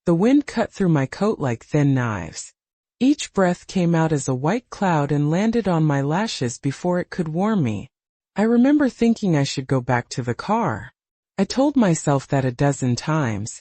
The wind cut through my coat like thin knives. Each breath came out as a white cloud and landed on my lashes before it could warm me. I remember thinking I should go back to the car. I told myself that a dozen times.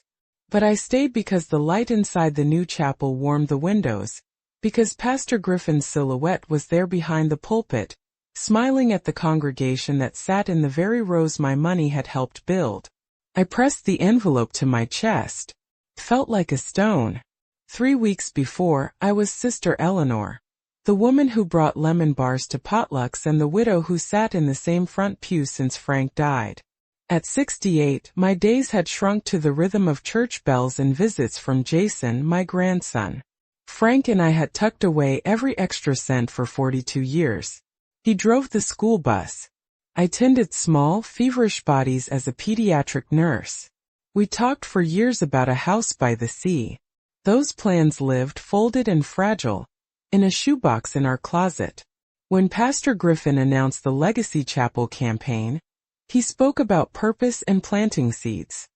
But I stayed because the light inside the new chapel warmed the windows, because Pastor Griffin's silhouette was there behind the pulpit, smiling at the congregation that sat in the very rows my money had helped build. I pressed the envelope to my chest. It felt like a stone. 3 weeks before, I was Sister Eleanor, the woman who brought lemon bars to potlucks and the widow who sat in the same front pew since Frank died. At 68, my days had shrunk to the rhythm of church bells and visits from Jason, my grandson. Frank and I had tucked away every extra cent for 42 years. He drove the school bus. I tended small, feverish bodies as a pediatric nurse. We talked for years about a house by the sea. Those plans lived folded and fragile, in a shoebox in our closet. When Pastor Griffin announced the Legacy Chapel campaign, he spoke about purpose and planting seeds.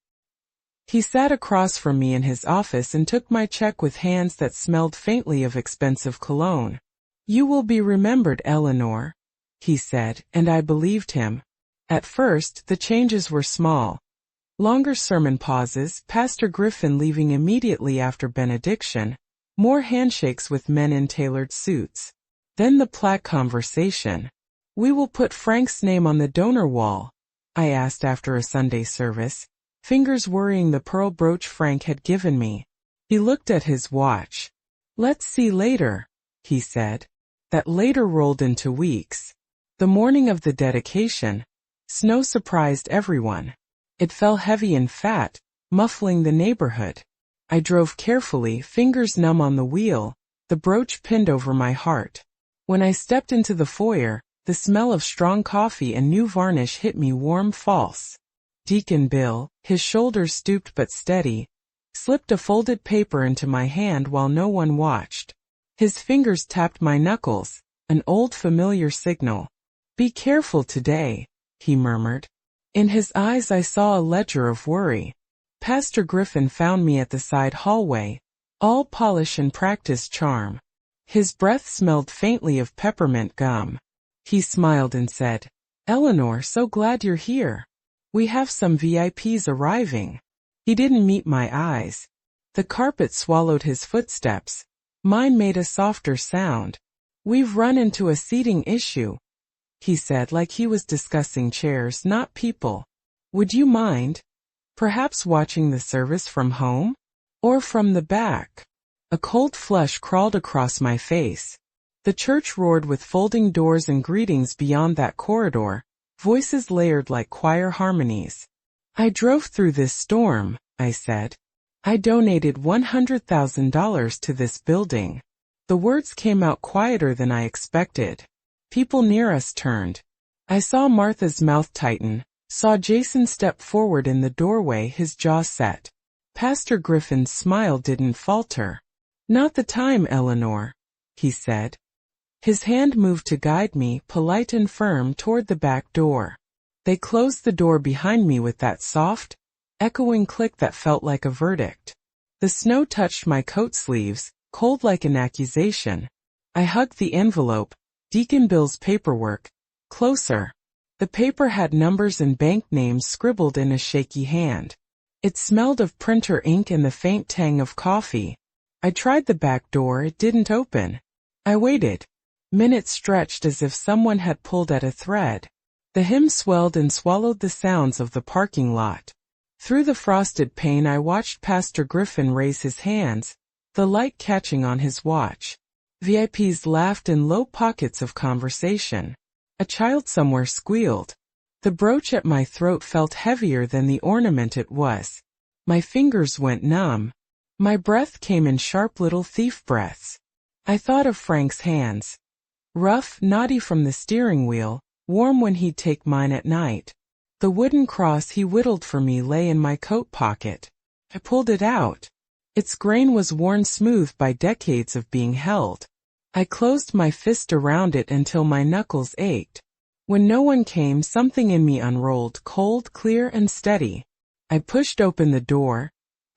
He sat across from me in his office and took my check with hands that smelled faintly of expensive cologne. "You will be remembered, Eleanor," he said, and I believed him. At first, the changes were small. Longer sermon pauses, Pastor Griffin leaving immediately after benediction, more handshakes with men in tailored suits. Then the plaque conversation. "We will put Frank's name on the donor wall," I asked after a Sunday service, fingers worrying the pearl brooch Frank had given me. He looked at his watch. "Let's see later," he said. That later rolled into weeks. The morning of the dedication, snow surprised everyone. It fell heavy and fat, muffling the neighborhood. I drove carefully, fingers numb on the wheel, the brooch pinned over my heart. When I stepped into the foyer, the smell of strong coffee and new varnish hit me warm false. Deacon Bill, his shoulders stooped but steady, slipped a folded paper into my hand while no one watched. His fingers tapped my knuckles, an old familiar signal. "Be careful today," he murmured. In his eyes I saw a ledger of worry. Pastor Griffin found me at the side hallway, all polish and practice charm. His breath smelled faintly of peppermint gum. He smiled and said, "Eleanor, so glad you're here. We have some VIPs arriving." He didn't meet my eyes. The carpet swallowed his footsteps. Mine made a softer sound. "We've run into a seating issue," he said like he was discussing chairs, not people. "Would you mind, perhaps watching the service from home? Or from the back?" A cold flush crawled across my face. The church roared with folding doors and greetings beyond that corridor, voices layered like choir harmonies. "I drove through this storm," I said. "I donated $100,000 to this building." The words came out quieter than I expected. People near us turned. I saw Martha's mouth tighten, saw Jason step forward in the doorway, his jaw set. Pastor Griffin's smile didn't falter. "Not the time, Eleanor," he said. His hand moved to guide me, polite and firm, toward the back door. They closed the door behind me with that soft, echoing click that felt like a verdict. The snow touched my coat sleeves, cold like an accusation. I hugged the envelope, Deacon Bill's paperwork, closer. The paper had numbers and bank names scribbled in a shaky hand. It smelled of printer ink and the faint tang of coffee. I tried the back door, it didn't open. I waited. Minutes stretched as if someone had pulled at a thread. The hymn swelled and swallowed the sounds of the parking lot. Through the frosted pane I watched Pastor Griffin raise his hands, the light catching on his watch. VIPs laughed in low pockets of conversation. A child somewhere squealed. The brooch at my throat felt heavier than the ornament it was. My fingers went numb. My breath came in sharp little thief breaths. I thought of Frank's hands. Rough, knotty from the steering wheel, warm when he'd take mine at night. The wooden cross he whittled for me lay in my coat pocket. I pulled it out. Its grain was worn smooth by decades of being held. I closed my fist around it until my knuckles ached. When no one came, something in me unrolled, cold, clear, and steady. I pushed open the door.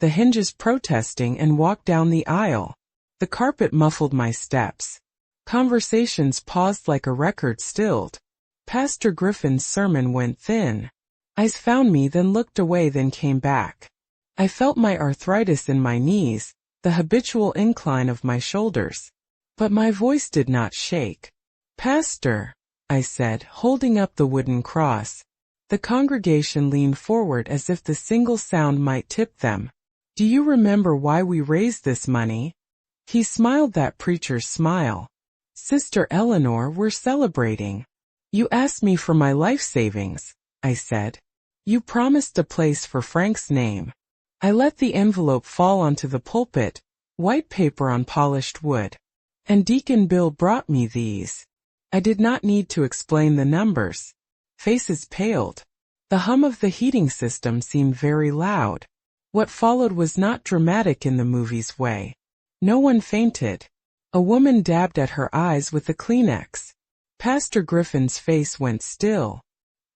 the hinges protesting, and walked down the aisle. The carpet muffled my steps. Conversations paused like a record stilled. Pastor Griffin's sermon went thin. Eyes found me, then looked away, then came back. I felt my arthritis in my knees, the habitual incline of my shoulders. But my voice did not shake. "Pastor," I said, holding up the wooden cross. The congregation leaned forward as if the single sound might tip them. "Do you remember why we raised this money?" He smiled, that preacher's smile. "Sister Eleanor, we're celebrating." "You asked me for my life savings," I said. "You promised a place for Frank's name." I let the envelope fall onto the pulpit, white paper on polished wood. "And Deacon Bill brought me these." I did not need to explain the numbers. Faces paled. The hum of the heating system seemed very loud. What followed was not dramatic in the movie's way. No one fainted. A woman dabbed at her eyes with a Kleenex. Pastor Griffin's face went still.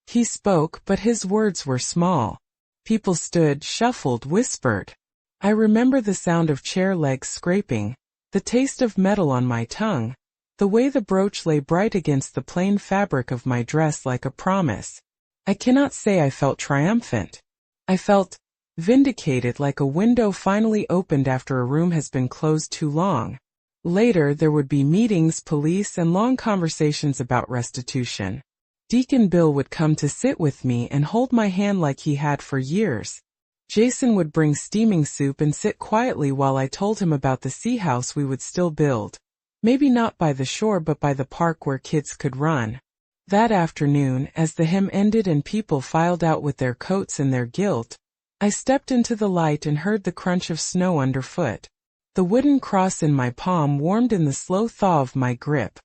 He spoke, but his words were small. People stood, shuffled, whispered. I remember the sound of chair legs scraping, the taste of metal on my tongue, the way the brooch lay bright against the plain fabric of my dress like a promise. I cannot say I felt triumphant. I felt vindicated, like a window finally opened after a room has been closed too long. Later there would be meetings, police, and long conversations about restitution. Deacon Bill would come to sit with me and hold my hand like he had for years. Jason would bring steaming soup and sit quietly while I told him about the sea house we would still build. Maybe not by the shore, but by the park where kids could run. That afternoon, as the hymn ended and people filed out with their coats and their guilt, I stepped into the light and heard the crunch of snow underfoot. The wooden cross in my palm warmed in the slow thaw of my grip.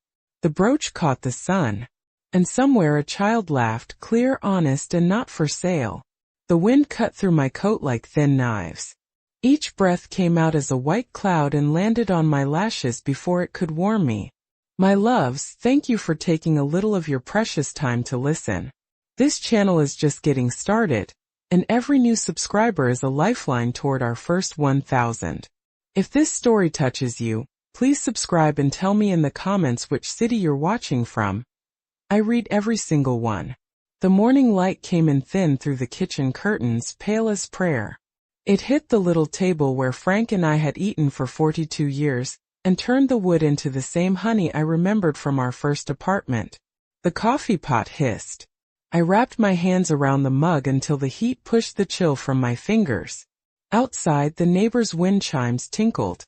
The brooch caught the sun. And somewhere a child laughed, clear, honest, and not for sale. The wind cut through my coat like thin knives. Each breath came out as a white cloud and landed on my lashes before it could warm me. My loves, thank you for taking a little of your precious time to listen. This channel is just getting started, and every new subscriber is a lifeline toward our first 1,000. If this story touches you, please subscribe and tell me in the comments which city you're watching from. I read every single one. The morning light came in thin through the kitchen curtains, pale as prayer. It hit the little table where Frank and I had eaten for 42 years, and turned the wood into the same honey I remembered from our first apartment. The coffee pot hissed. I wrapped my hands around the mug until the heat pushed the chill from my fingers. Outside, the neighbor's wind chimes tinkled.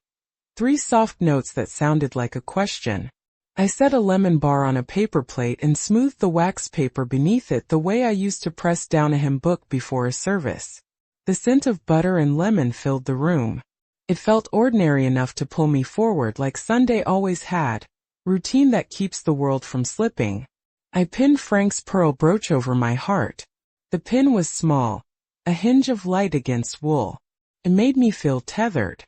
3 soft notes that sounded like a question. I set a lemon bar on a paper plate and smoothed the wax paper beneath it the way I used to press down a hymn book before a service. The scent of butter and lemon filled the room. It felt ordinary enough to pull me forward, like Sunday always had, routine that keeps the world from slipping. I pinned Frank's pearl brooch over my heart. The pin was small, a hinge of light against wool. It made me feel tethered.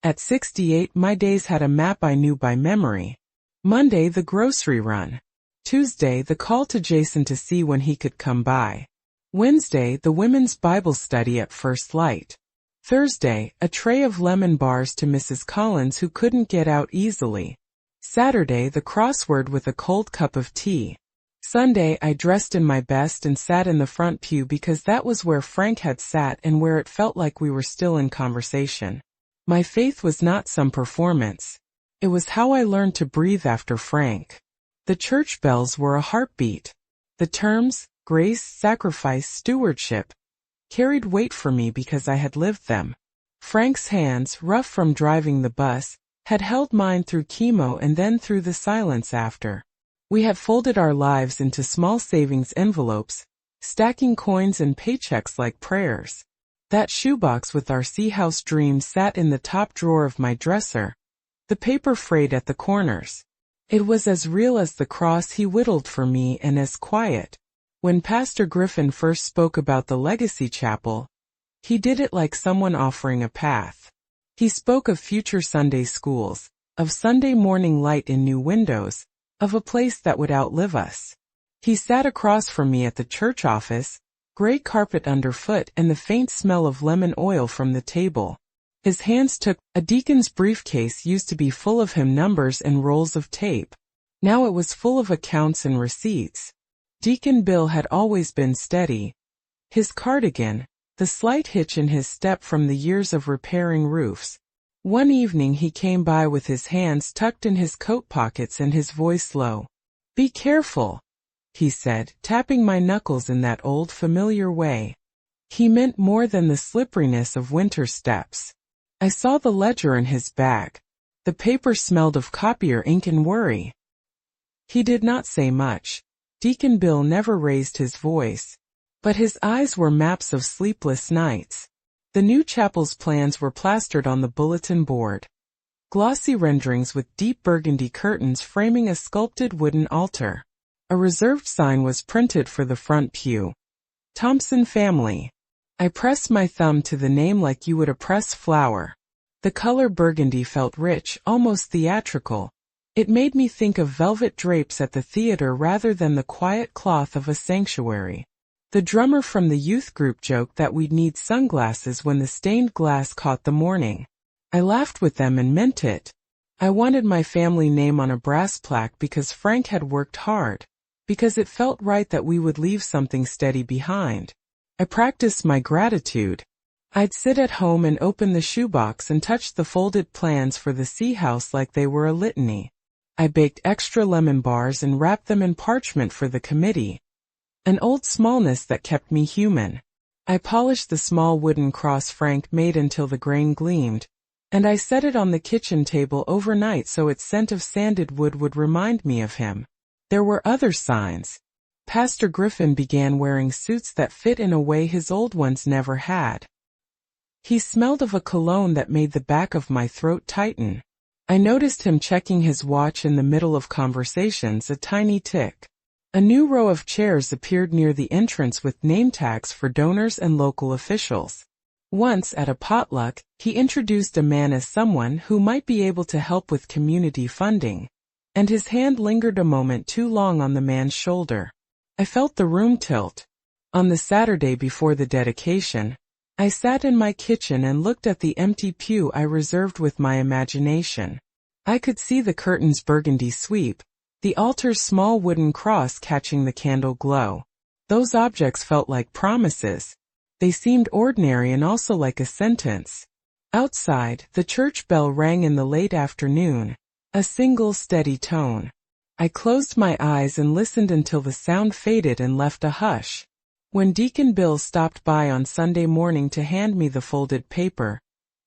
At 68, my days had a map I knew by memory. Monday, the grocery run. Tuesday, the call to Jason to see when he could come by. Wednesday, the women's Bible study at First Light. Thursday, a tray of lemon bars to Mrs. Collins who couldn't get out easily. Saturday, the crossword with a cold cup of tea. Sunday, I dressed in my best and sat in the front pew because that was where Frank had sat and where it felt like we were still in conversation. My faith was not some performance. It was how I learned to breathe after Frank. The church bells were a heartbeat. The terms, grace, sacrifice, stewardship, carried weight for me because I had lived them. Frank's hands, rough from driving the bus, had held mine through chemo and then through the silence after. We had folded our lives into small savings envelopes, stacking coins and paychecks like prayers. That shoebox with our sea house dreams sat in the top drawer of my dresser, the paper frayed at the corners. It was as real as the cross he whittled for me and as quiet. When Pastor Griffin first spoke about the Legacy Chapel, he did it like someone offering a path. He spoke of future Sunday schools, of Sunday morning light in new windows, of a place that would outlive us. He sat across from me at the church office, gray carpet underfoot and the faint smell of lemon oil from the table. His hands took a deacon's briefcase used to be full of hymn numbers and rolls of tape. Now it was full of accounts and receipts. Deacon Bill had always been steady. His cardigan, the slight hitch in his step from the years of repairing roofs. One evening he came by with his hands tucked in his coat pockets and his voice low. "Be careful," he said, tapping my knuckles in that old familiar way. He meant more than the slipperiness of winter steps. I saw the ledger in his bag. The paper smelled of copier ink and worry. He did not say much. Deacon Bill never raised his voice. But his eyes were maps of sleepless nights. The new chapel's plans were plastered on the bulletin board. Glossy renderings with deep burgundy curtains framing a sculpted wooden altar. A reserved sign was printed for the front pew. Thompson family. I pressed my thumb to the name like you would a pressed flower. The color burgundy felt rich, almost theatrical. It made me think of velvet drapes at the theater rather than the quiet cloth of a sanctuary. The drummer from the youth group joked that we'd need sunglasses when the stained glass caught the morning. I laughed with them and meant it. I wanted my family name on a brass plaque because Frank had worked hard. Because it felt right that we would leave something steady behind. I practiced my gratitude. I'd sit at home and open the shoebox and touch the folded plans for the sea house like they were a litany. I baked extra lemon bars and wrapped them in parchment for the committee. An old smallness that kept me human. I polished the small wooden cross Frank made until the grain gleamed, and I set it on the kitchen table overnight so its scent of sanded wood would remind me of him. There were other signs. Pastor Griffin began wearing suits that fit in a way his old ones never had. He smelled of a cologne that made the back of my throat tighten. I noticed him checking his watch in the middle of conversations, a tiny tick. A new row of chairs appeared near the entrance with name tags for donors and local officials. Once, at a potluck, he introduced a man as someone who might be able to help with community funding. And his hand lingered a moment too long on the man's shoulder. I felt the room tilt. On the Saturday before the dedication, I sat in my kitchen and looked at the empty pew I reserved with my imagination. I could see the curtain's burgundy sweep, the altar's small wooden cross catching the candle glow. Those objects felt like promises. They seemed ordinary and also like a sentence. Outside, the church bell rang in the late afternoon, a single steady tone. I closed my eyes and listened until the sound faded and left a hush. When Deacon Bill stopped by on Sunday morning to hand me the folded paper,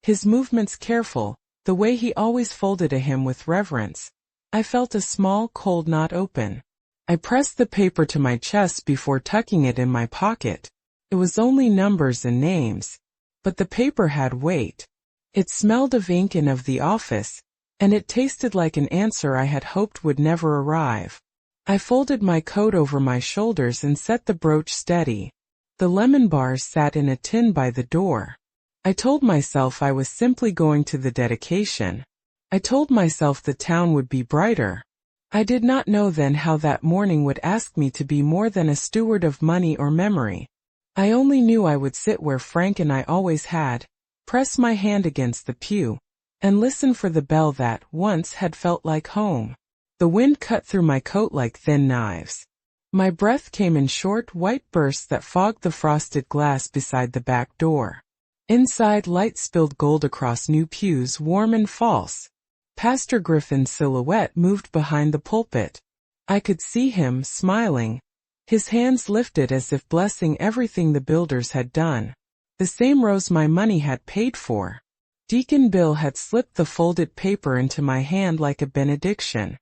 his movements careful, the way he always folded a hymn with reverence, I felt a small, cold knot open. I pressed the paper to my chest before tucking it in my pocket. It was only numbers and names, but the paper had weight. It smelled of ink and of the office, and it tasted like an answer I had hoped would never arrive. I folded my coat over my shoulders and set the brooch steady. The lemon bars sat in a tin by the door. I told myself I was simply going to the dedication. I told myself the town would be brighter. I did not know then how that morning would ask me to be more than a steward of money or memory. I only knew I would sit where Frank and I always had, press my hand against the pew, and listen for the bell that once had felt like home. The wind cut through my coat like thin knives. My breath came in short, white bursts that fogged the frosted glass beside the back door. Inside, light spilled gold across new pews, warm and false. Pastor Griffin's silhouette moved behind the pulpit. I could see him, smiling, his hands lifted as if blessing everything the builders had done. The same rose my money had paid for. Deacon Bill had slipped the folded paper into my hand like a benediction.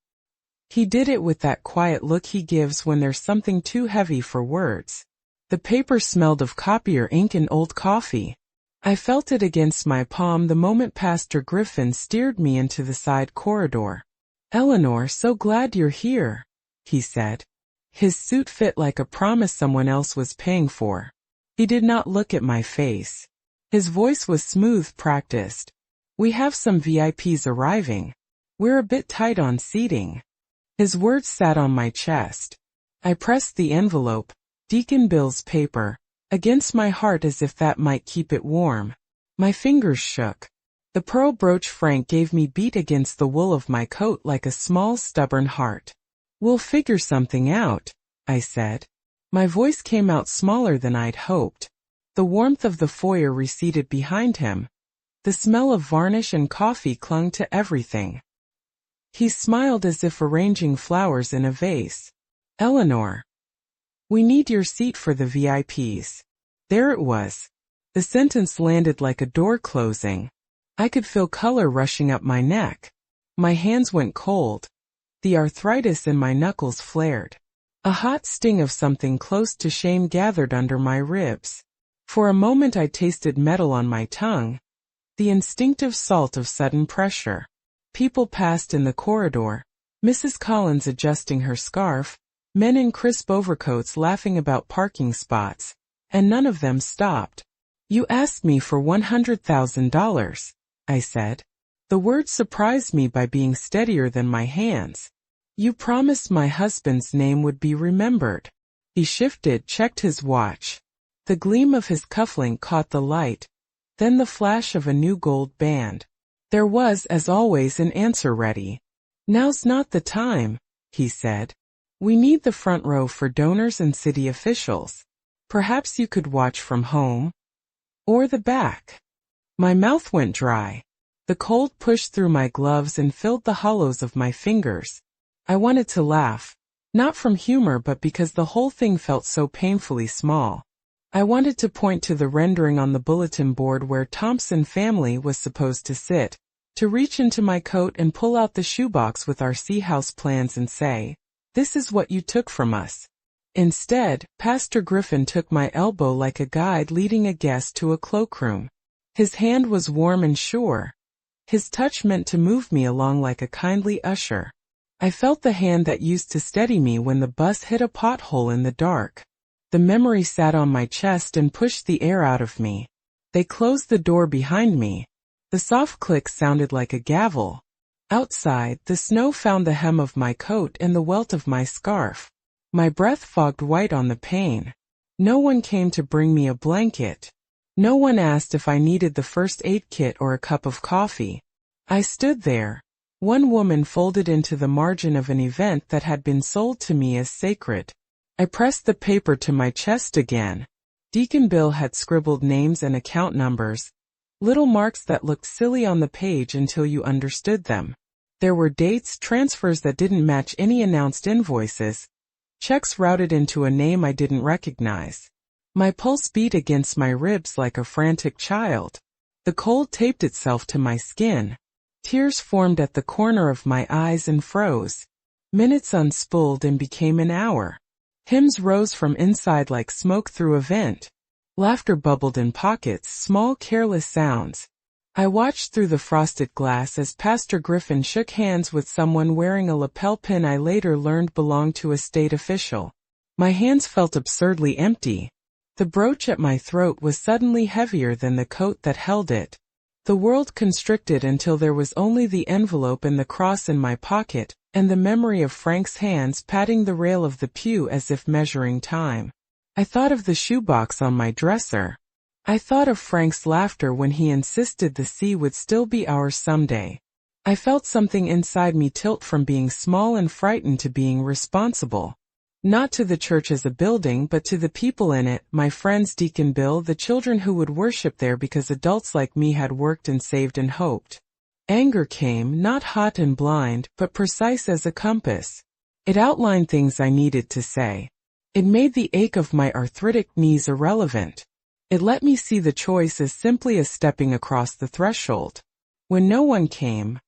He did it with that quiet look he gives when there's something too heavy for words. The paper smelled of copier ink and old coffee. I felt it against my palm the moment Pastor Griffin steered me into the side corridor. "Eleanor, so glad you're here," he said. His suit fit like a promise someone else was paying for. He did not look at my face. His voice was smooth, practiced. "We have some VIPs arriving. We're a bit tight on seating." His words sat on my chest. I pressed the envelope, Deacon Bill's paper, against my heart as if that might keep it warm. My fingers shook. The pearl brooch Frank gave me beat against the wool of my coat like a small stubborn heart. "We'll figure something out," I said. My voice came out smaller than I'd hoped. The warmth of the foyer receded behind him. The smell of varnish and coffee clung to everything. He smiled as if arranging flowers in a vase. "Eleanor, we need your seat for the VIPs." There it was. The sentence landed like a door closing. I could feel color rushing up my neck. My hands went cold. The arthritis in my knuckles flared. A hot sting of something close to shame gathered under my ribs. For a moment I tasted metal on my tongue, the instinctive salt of sudden pressure. People passed in the corridor, Mrs. Collins adjusting her scarf, men in crisp overcoats laughing about parking spots, and none of them stopped. "You asked me for $100,000, I said. The word surprised me by being steadier than my hands. "You promised my husband's name would be remembered." He shifted, checked his watch. The gleam of his cufflink caught the light, then the flash of a new gold band. There was, as always, an answer ready. "Now's not the time," he said. "We need the front row for donors and city officials. Perhaps you could watch from home? Or the back." My mouth went dry. The cold pushed through my gloves and filled the hollows of my fingers. I wanted to laugh, not from humor but because the whole thing felt so painfully small. I wanted to point to the rendering on the bulletin board where Thompson family was supposed to sit, to reach into my coat and pull out the shoebox with our Sea House plans and say, "This is what you took from us." Instead, Pastor Griffin took my elbow like a guide leading a guest to a cloakroom. His hand was warm and sure. His touch meant to move me along like a kindly usher. I felt the hand that used to steady me when the bus hit a pothole in the dark. The memory sat on my chest and pushed the air out of me. They closed the door behind me. The soft click sounded like a gavel. Outside, the snow found the hem of my coat and the welt of my scarf. My breath fogged white on the pane. No one came to bring me a blanket. No one asked if I needed the first aid kit or a cup of coffee. I stood there, one woman folded into the margin of an event that had been sold to me as sacred. I pressed the paper to my chest again. Deacon Bill had scribbled names and account numbers, little marks that looked silly on the page until you understood them. There were dates, transfers that didn't match any announced invoices, checks routed into a name I didn't recognize. My pulse beat against my ribs like a frantic child. The cold taped itself to my skin. Tears formed at the corner of my eyes and froze. Minutes unspooled and became an hour. Hymns rose from inside like smoke through a vent. Laughter bubbled in pockets, small careless sounds. I watched through the frosted glass as Pastor Griffin shook hands with someone wearing a lapel pin I later learned belonged to a state official. My hands felt absurdly empty. The brooch at my throat was suddenly heavier than the coat that held it. The world constricted until there was only the envelope and the cross in my pocket, and the memory of Frank's hands patting the rail of the pew as if measuring time. I thought of the shoebox on my dresser. I thought of Frank's laughter when he insisted the sea would still be ours someday. I felt something inside me tilt from being small and frightened to being responsible. Not to the church as a building but to the people in it, my friends Deacon Bill, the children who would worship there because adults like me had worked and saved and hoped. Anger came, not hot and blind, but precise as a compass. It outlined things I needed to say. It made the ache of my arthritic knees irrelevant. It let me see the choice as simply as stepping across the threshold. When no one came,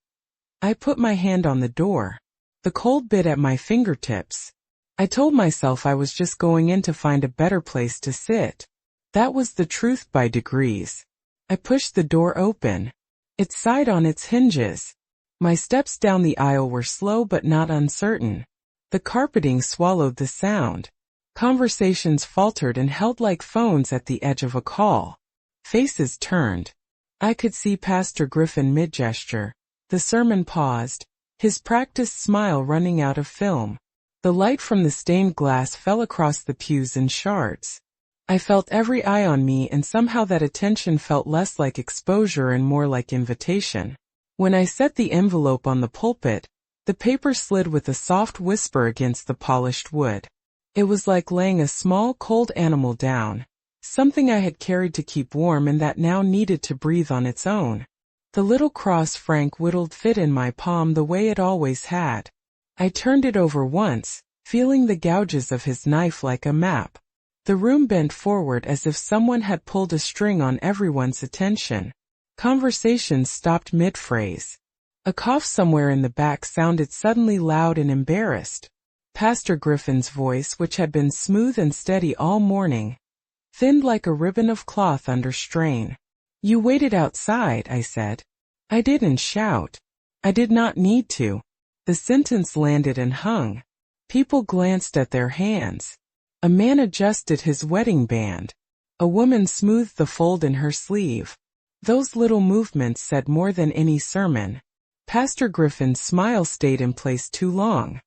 I put my hand on the door. The cold bit at my fingertips. I told myself I was just going in to find a better place to sit. That was the truth by degrees. I pushed the door open. It sighed on its hinges. My steps down the aisle were slow but not uncertain. The carpeting swallowed the sound. Conversations faltered and held like phones at the edge of a call. Faces turned. I could see Pastor Griffin mid-gesture. The sermon paused, his practiced smile running out of film. The light from the stained glass fell across the pews in shards. I felt every eye on me, and somehow that attention felt less like exposure and more like invitation. When I set the envelope on the pulpit, the paper slid with a soft whisper against the polished wood. It was like laying a small cold animal down, something I had carried to keep warm and that now needed to breathe on its own. The little cross Frank whittled fit in my palm the way it always had. I turned it over once, feeling the gouges of his knife like a map. The room bent forward as if someone had pulled a string on everyone's attention. Conversations stopped mid-phrase. A cough somewhere in the back sounded suddenly loud and embarrassed. Pastor Griffin's voice, which had been smooth and steady all morning, thinned like a ribbon of cloth under strain. "You waited outside," I said. I didn't shout. I did not need to. The sentence landed and hung. People glanced at their hands. A man adjusted his wedding band. A woman smoothed the fold in her sleeve. Those little movements said more than any sermon. Pastor Griffin's smile stayed in place too long.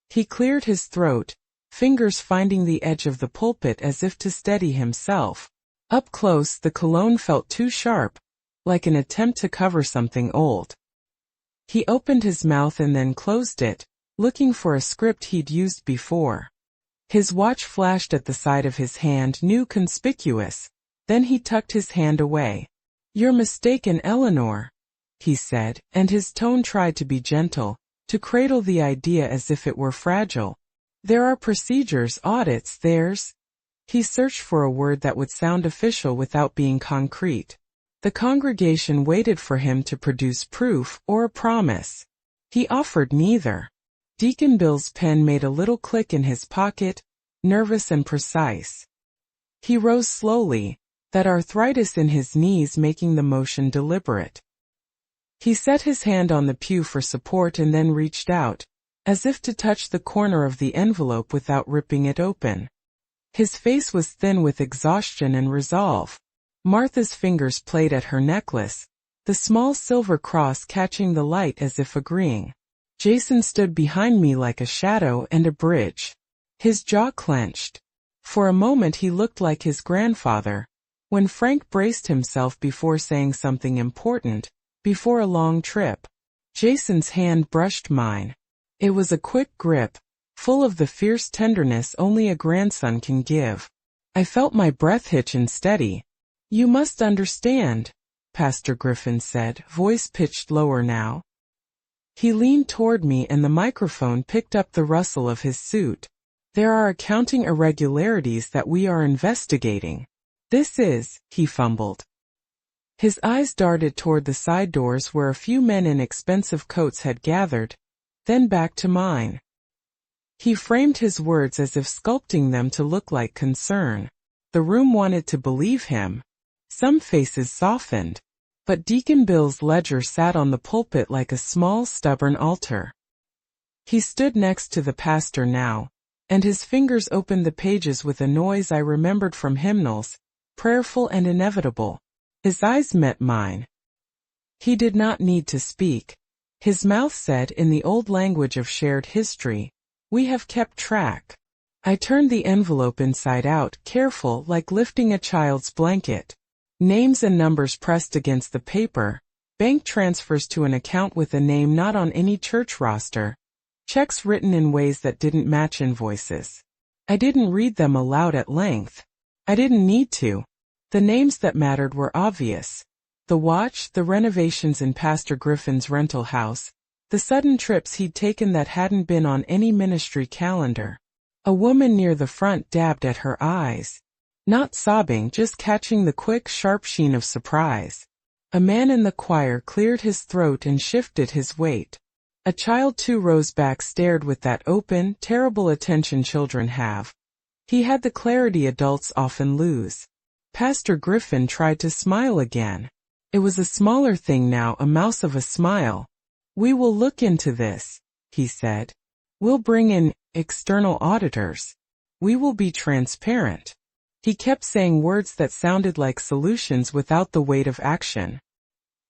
He cleared his throat, fingers finding the edge of the pulpit as if to steady himself. Up close, the cologne felt too sharp, like an attempt to cover something old. He opened his mouth and then closed it, looking for a script he'd used before. His watch flashed at the side of his hand, new conspicuous. Then he tucked his hand away. "You're mistaken, Eleanor," he said, and his tone tried to be gentle, to cradle the idea as if it were fragile. "There are procedures, audits, there's—" He searched for a word that would sound official without being concrete. The congregation waited for him to produce proof or a promise. He offered neither. Deacon Bill's pen made a little click in his pocket, nervous and precise. He rose slowly, that arthritis in his knees making the motion deliberate. He set his hand on the pew for support and then reached out, as if to touch the corner of the envelope without ripping it open. His face was thin with exhaustion and resolve. Martha's fingers played at her necklace, the small silver cross catching the light as if agreeing. Jason stood behind me like a shadow and a bridge. His jaw clenched. For a moment he looked like his grandfather, when Frank braced himself before saying something important, before a long trip. Jason's hand brushed mine. It was a quick grip, full of the fierce tenderness only a grandson can give. I felt my breath hitch and steady. "You must understand," Pastor Griffin said, voice pitched lower now. He leaned toward me and the microphone picked up the rustle of his suit. "There are accounting irregularities that we are investigating. This is," he fumbled. His eyes darted toward the side doors where a few men in expensive coats had gathered, then back to mine. He framed his words as if sculpting them to look like concern. The room wanted to believe him. Some faces softened. But Deacon Bill's ledger sat on the pulpit like a small, stubborn altar. He stood next to the pastor now, and his fingers opened the pages with a noise I remembered from hymnals, prayerful and inevitable. His eyes met mine. He did not need to speak. His mouth said in the old language of shared history, "We have kept track." I turned the envelope inside out, careful, like lifting a child's blanket. Names and numbers pressed against the paper, bank transfers to an account with a name not on any church roster, checks written in ways that didn't match invoices. I didn't read them aloud at length. I didn't need to. The names that mattered were obvious. The watch, the renovations in Pastor Griffin's rental house, the sudden trips he'd taken that hadn't been on any ministry calendar. A woman near the front dabbed at her eyes. Not sobbing, just catching the quick, sharp sheen of surprise. A man in the choir cleared his throat and shifted his weight. A child too rose back, stared with that open, terrible attention children have. He had the clarity adults often lose. Pastor Griffin tried to smile again. It was a smaller thing now, a mouse of a smile. "We will look into this," he said. "We'll bring in external auditors. We will be transparent." He kept saying words that sounded like solutions without the weight of action.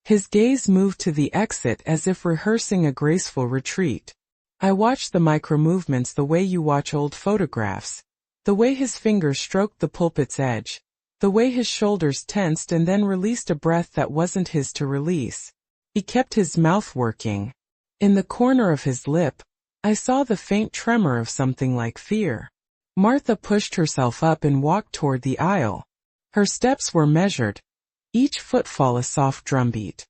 His gaze moved to the exit as if rehearsing a graceful retreat. I watched the micro-movements the way you watch old photographs. The way his fingers stroked the pulpit's edge. The way his shoulders tensed and then released a breath that wasn't his to release. He kept his mouth working. In the corner of his lip, I saw the faint tremor of something like fear. Martha pushed herself up and walked toward the aisle. Her steps were measured, each footfall a soft drumbeat.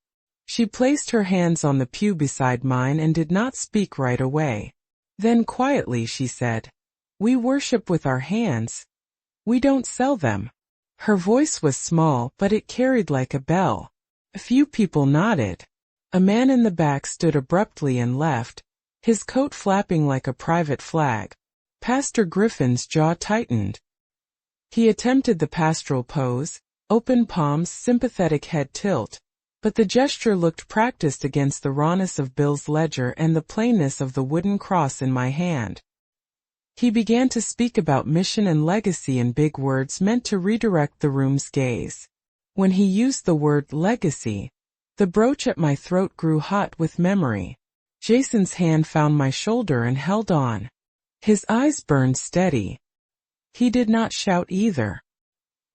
She placed her hands on the pew beside mine and did not speak right away. Then quietly she said, "We worship with our hands. We don't sell them." Her voice was small, but it carried like a bell. A few people nodded. A man in the back stood abruptly and left, his coat flapping like a private flag. Pastor Griffin's jaw tightened. He attempted the pastoral pose, open palms, sympathetic head tilt, but the gesture looked practiced against the rawness of Bill's ledger and the plainness of the wooden cross in my hand. He began to speak about mission and legacy in big words meant to redirect the room's gaze. When he used the word legacy, the brooch at my throat grew hot with memory. Jason's hand found my shoulder and held on. His eyes burned steady. He did not shout either.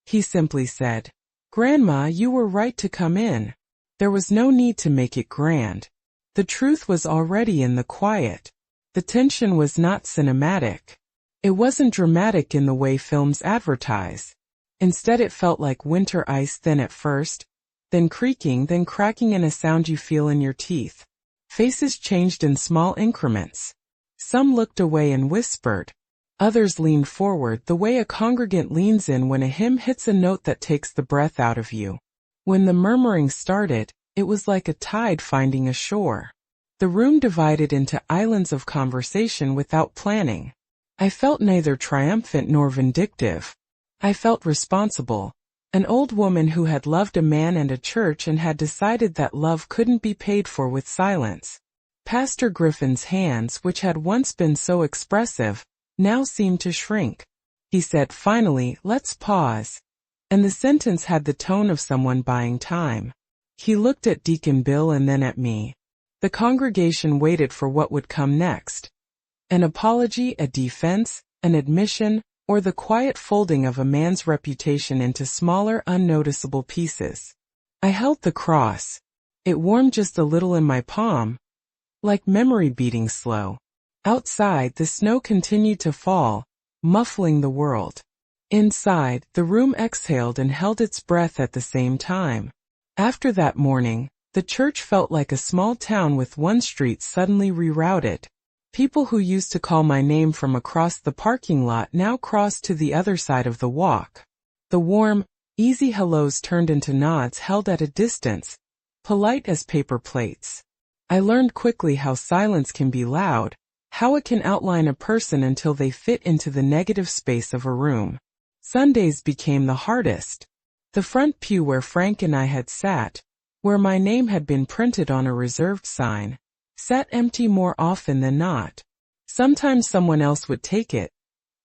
He simply said, "Grandma, you were right to come in." There was no need to make it grand. The truth was already in the quiet. The tension was not cinematic. It wasn't dramatic in the way films advertise. Instead it felt like winter ice, thin at first, then creaking, then cracking in a sound you feel in your teeth. Faces changed in small increments. Some looked away and whispered. Others leaned forward the way a congregant leans in when a hymn hits a note that takes the breath out of you. When the murmuring started, it was like a tide finding a shore. The room divided into islands of conversation without planning. I felt neither triumphant nor vindictive. I felt responsible. An old woman who had loved a man and a church and had decided that love couldn't be paid for with silence. Pastor Griffin's hands, which had once been so expressive, now seemed to shrink. He said finally, "Let's pause." And the sentence had the tone of someone buying time. He looked at Deacon Bill and then at me. The congregation waited for what would come next. An apology, a defense, an admission, or the quiet folding of a man's reputation into smaller, unnoticeable pieces. I held the cross. It warmed just a little in my palm, like memory beating slow. Outside, the snow continued to fall, muffling the world. Inside, the room exhaled and held its breath at the same time. After that morning, the church felt like a small town with one street suddenly rerouted. People who used to call my name from across the parking lot now crossed to the other side of the walk. The warm, easy hellos turned into nods held at a distance, polite as paper plates. I learned quickly how silence can be loud, how it can outline a person until they fit into the negative space of a room. Sundays became the hardest. The front pew where Frank and I had sat, where my name had been printed on a reserved sign, sat empty more often than not. Sometimes someone else would take it,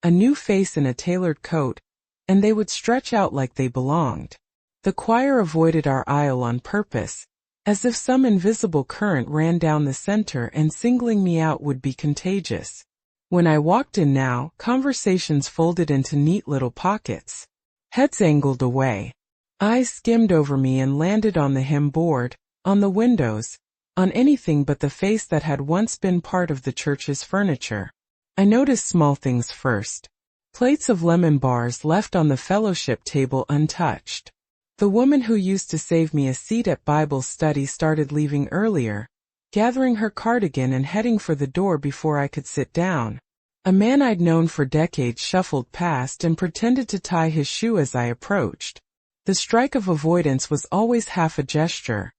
a new face in a tailored coat, and they would stretch out like they belonged. The choir avoided our aisle on purpose, as if some invisible current ran down the center and singling me out would be contagious. When I walked in now, conversations folded into neat little pockets. Heads angled away. Eyes skimmed over me and landed on the hymn board, on the windows, on anything but the face that had once been part of the church's furniture. I noticed small things first. Plates of lemon bars left on the fellowship table untouched. The woman who used to save me a seat at Bible study started leaving earlier, gathering her cardigan and heading for the door before I could sit down. A man I'd known for decades shuffled past and pretended to tie his shoe as I approached. The strike of avoidance was always half a gesture.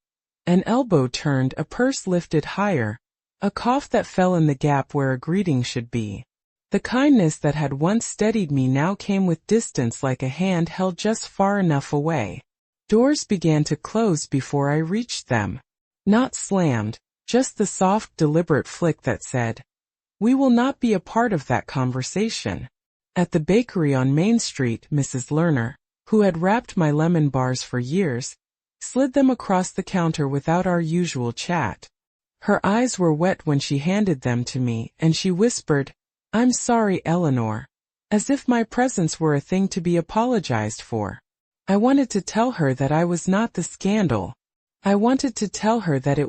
An elbow turned, a purse lifted higher, a cough that fell in the gap where a greeting should be. The kindness that had once steadied me now came with distance, like a hand held just far enough away. Doors began to close before I reached them. Not slammed, just the soft, deliberate flick that said, "We will not be a part of that conversation." At the bakery on Main Street, Mrs. Lerner, who had wrapped my lemon bars for years, slid them across the counter without our usual chat. Her eyes were wet when she handed them to me, and she whispered, "I'm sorry, Eleanor." as if my presence were a thing to be apologized for. I wanted to tell her that I was not the scandal. I wanted to tell her that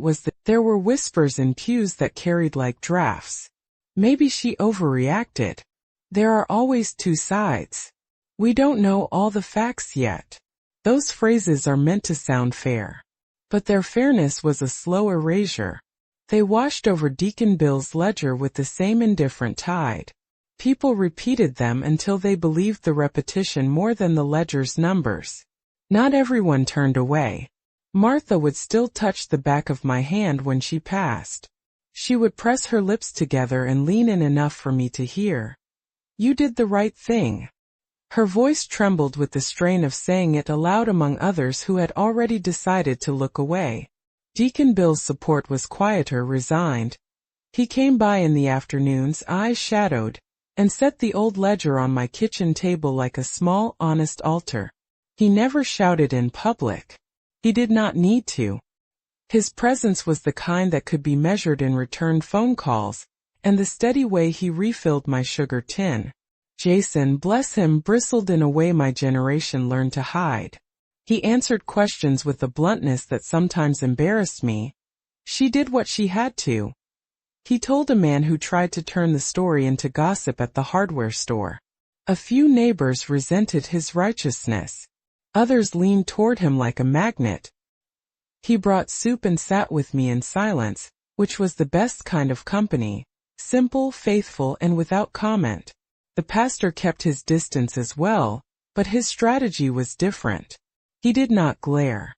there were whispers in pews that carried like drafts. Maybe she overreacted. There are always two sides. We don't know all the facts yet. Those phrases are meant to sound fair. But their fairness was a slow erasure. They washed over Deacon Bill's ledger with the same indifferent tide. People repeated them until they believed the repetition more than the ledger's numbers. Not everyone turned away. Martha would still touch the back of my hand when she passed. She would press her lips together and lean in enough for me to hear. "You did the right thing." Her voice trembled with the strain of saying it aloud among others who had already decided to look away. Deacon Bill's support was quieter, resigned. He came by in the afternoons, eyes shadowed, and set the old ledger on my kitchen table like a small, honest altar. He never shouted in public. He did not need to. His presence was the kind that could be measured in returned phone calls, and the steady way he refilled my sugar tin. Jason, bless him, bristled in a way my generation learned to hide. He answered questions with a bluntness that sometimes embarrassed me. She did what she had to. He told a man who tried to turn the story into gossip at the hardware store. A few neighbors resented his righteousness. Others leaned toward him like a magnet. He brought soup and sat with me in silence, which was the best kind of company, simple, faithful, and without comment. The pastor kept his distance as well, but his strategy was different. He did not glare.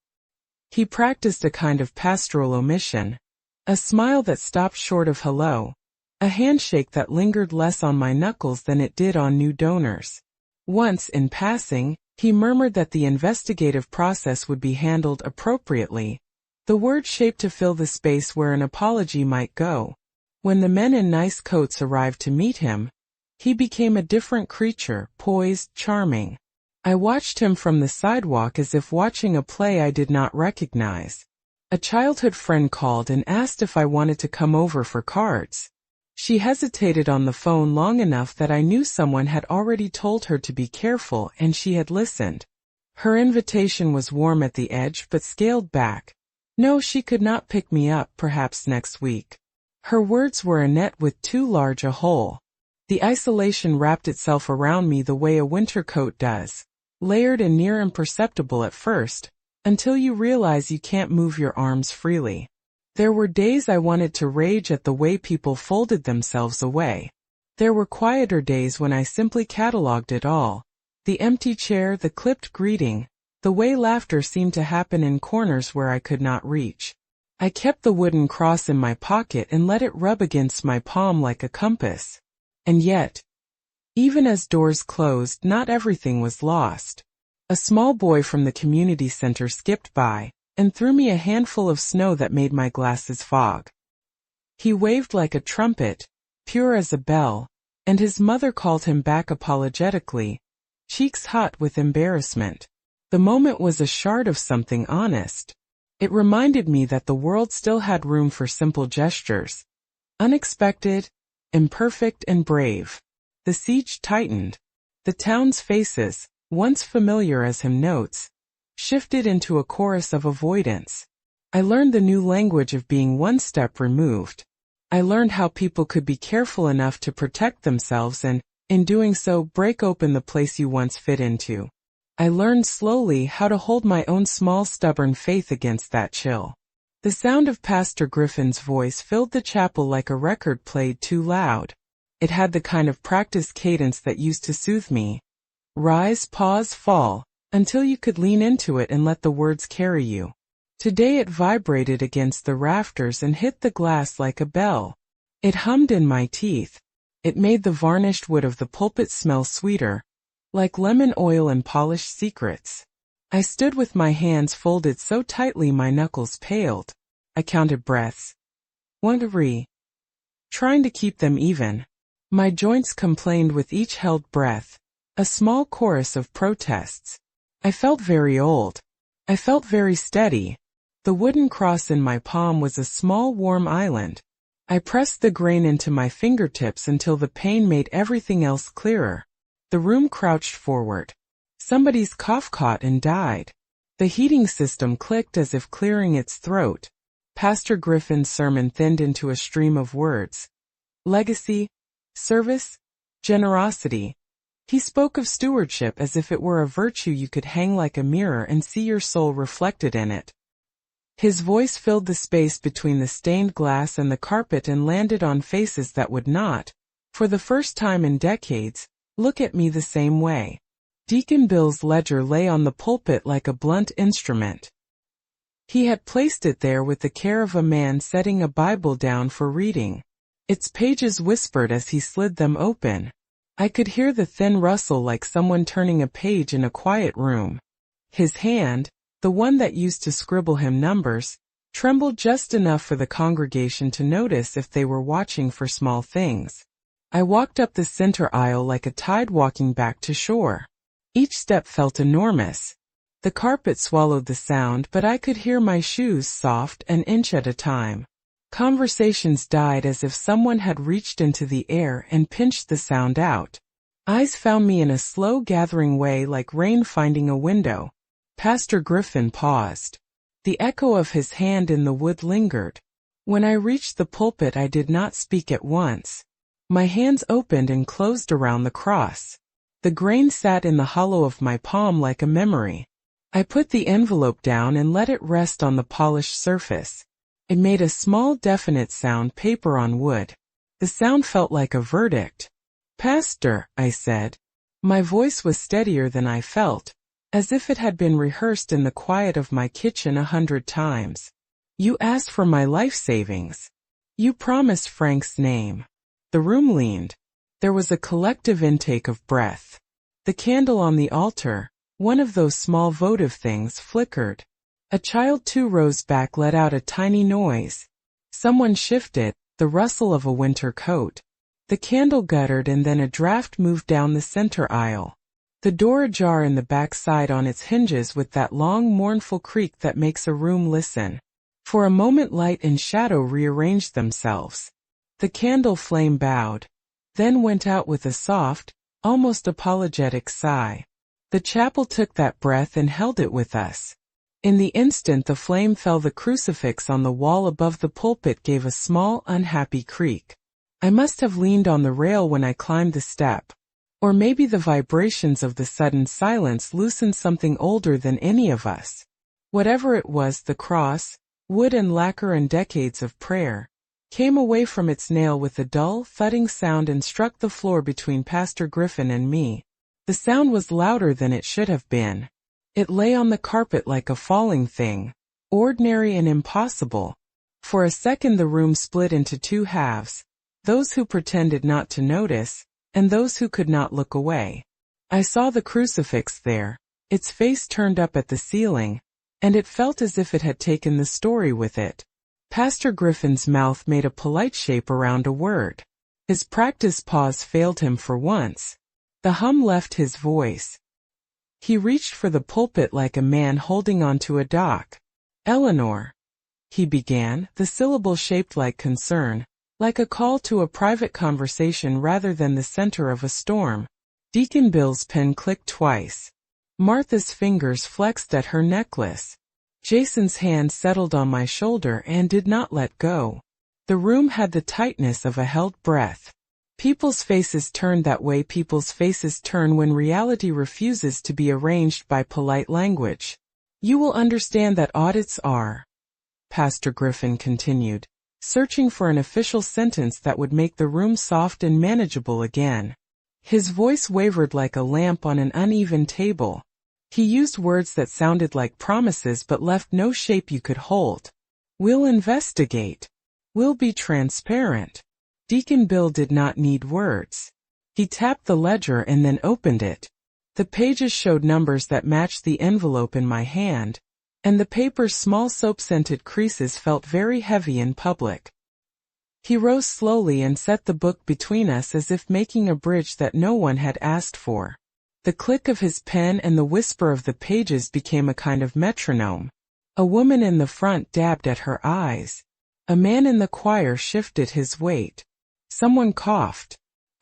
He practiced a kind of pastoral omission, a smile that stopped short of hello, a handshake that lingered less on my knuckles than it did on new donors. Once, in passing, he murmured that the investigative process would be handled appropriately, the word shaped to fill the space where an apology might go. When the men in nice coats arrived to meet him, he became a different creature, poised, charming. I watched him from the sidewalk as if watching a play I did not recognize. A childhood friend called and asked if I wanted to come over for cards. She hesitated on the phone long enough that I knew someone had already told her to be careful, and she had listened. Her invitation was warm at the edge but scaled back. No, she could not pick me up, perhaps next week. Her words were a net with too large a hole. The isolation wrapped itself around me the way a winter coat does, layered and near imperceptible at first, until you realize you can't move your arms freely. There were days I wanted to rage at the way people folded themselves away. There were quieter days when I simply catalogued it all. The empty chair, the clipped greeting, the way laughter seemed to happen in corners where I could not reach. I kept the wooden cross in my pocket and let it rub against my palm like a compass. And yet, even as doors closed, not everything was lost. A small boy from the community center skipped by and threw me a handful of snow that made my glasses fog. He waved like a trumpet, pure as a bell, and his mother called him back apologetically, cheeks hot with embarrassment. The moment was a shard of something honest. It reminded me that the world still had room for simple gestures. Unexpected, imperfect, and brave. The siege tightened. The town's faces, once familiar as him notes, shifted into a chorus of avoidance. I learned the new language of being one step removed. I learned how people could be careful enough to protect themselves and, in doing so, break open the place you once fit into. I learned slowly how to hold my own small stubborn faith against that chill. The sound of Pastor Griffin's voice filled the chapel like a record played too loud. It had the kind of practiced cadence that used to soothe me. Rise, pause, fall, until you could lean into it and let the words carry you. Today it vibrated against the rafters and hit the glass like a bell. It hummed in my teeth. It made the varnished wood of the pulpit smell sweeter, like lemon oil and polished secrets. I stood with my hands folded so tightly my knuckles paled. I counted breaths. 1, 3. Trying to keep them even. My joints complained with each held breath, a small chorus of protests. I felt very old. I felt very steady. The wooden cross in my palm was a small warm island. I pressed the grain into my fingertips until the pain made everything else clearer. The room crouched forward. Somebody's cough caught and died. The heating system clicked as if clearing its throat. Pastor Griffin's sermon thinned into a stream of words. Legacy, service, generosity. He spoke of stewardship as if it were a virtue you could hang like a mirror and see your soul reflected in it. His voice filled the space between the stained glass and the carpet and landed on faces that would not, for the first time in decades, look at me the same way. Deacon Bill's ledger lay on the pulpit like a blunt instrument. He had placed it there with the care of a man setting a Bible down for reading. Its pages whispered as he slid them open. I could hear the thin rustle like someone turning a page in a quiet room. His hand, the one that used to scribble him numbers, trembled just enough for the congregation to notice if they were watching for small things. I walked up the center aisle like a tide walking back to shore. Each step felt enormous. The carpet swallowed the sound, but I could hear my shoes soft an inch at a time. Conversations died as if someone had reached into the air and pinched the sound out. Eyes found me in a slow gathering way like rain finding a window. Pastor Griffin paused. The echo of his hand in the wood lingered. When I reached the pulpit I did not speak at once. My hands opened and closed around the cross. The grain sat in the hollow of my palm like a memory. I put the envelope down and let it rest on the polished surface. It made a small definite sound, paper on wood. The sound felt like a verdict. Pastor, I said. My voice was steadier than I felt, as if it had been rehearsed in the quiet of my kitchen 100 times. You asked for my life savings. You promised Frank's name. The room leaned. There was a collective intake of breath. The candle on the altar, one of those small votive things, flickered. A child too rose back, let out a tiny noise. Someone shifted, the rustle of a winter coat. The candle guttered and then a draft moved down the center aisle. The door ajar in the back side on its hinges with that long mournful creak that makes a room listen. For a moment light and shadow rearranged themselves. The candle flame bowed, then went out with a soft, almost apologetic sigh. The chapel took that breath and held it with us. In the instant the flame fell, the crucifix on the wall above the pulpit gave a small, unhappy creak. I must have leaned on the rail when I climbed the step. Or maybe the vibrations of the sudden silence loosened something older than any of us. Whatever it was, the cross, wood and lacquer and decades of prayer, came away from its nail with a dull, thudding sound and struck the floor between Pastor Griffin and me. The sound was louder than it should have been. It lay on the carpet like a falling thing, ordinary and impossible. For a second the room split into two halves, those who pretended not to notice, and those who could not look away. I saw the crucifix there, its face turned up at the ceiling, and it felt as if it had taken the story with it. Pastor Griffin's mouth made a polite shape around a word. His practice pause failed him for once. The hum left his voice. He reached for the pulpit like a man holding onto a dock. Eleanor, he began, the syllable shaped like concern, like a call to a private conversation rather than the center of a storm. Deacon Bill's pen clicked twice. Martha's fingers flexed at her necklace. Jason's hand settled on my shoulder and did not let go. The room had the tightness of a held breath. People's faces turned that way people's faces turn when reality refuses to be arranged by polite language. You will understand that audits are, Pastor Griffin continued, searching for an official sentence that would make the room soft and manageable again. His voice wavered like a lamp on an uneven table. He used words that sounded like promises but left no shape you could hold. We'll investigate. We'll be transparent. Deacon Bill did not need words. He tapped the ledger and then opened it. The pages showed numbers that matched the envelope in my hand, and the paper's small soap-scented creases felt very heavy in public. He rose slowly and set the book between us as if making a bridge that no one had asked for. The click of his pen and the whisper of the pages became a kind of metronome. A woman in the front dabbed at her eyes. A man in the choir shifted his weight. Someone coughed.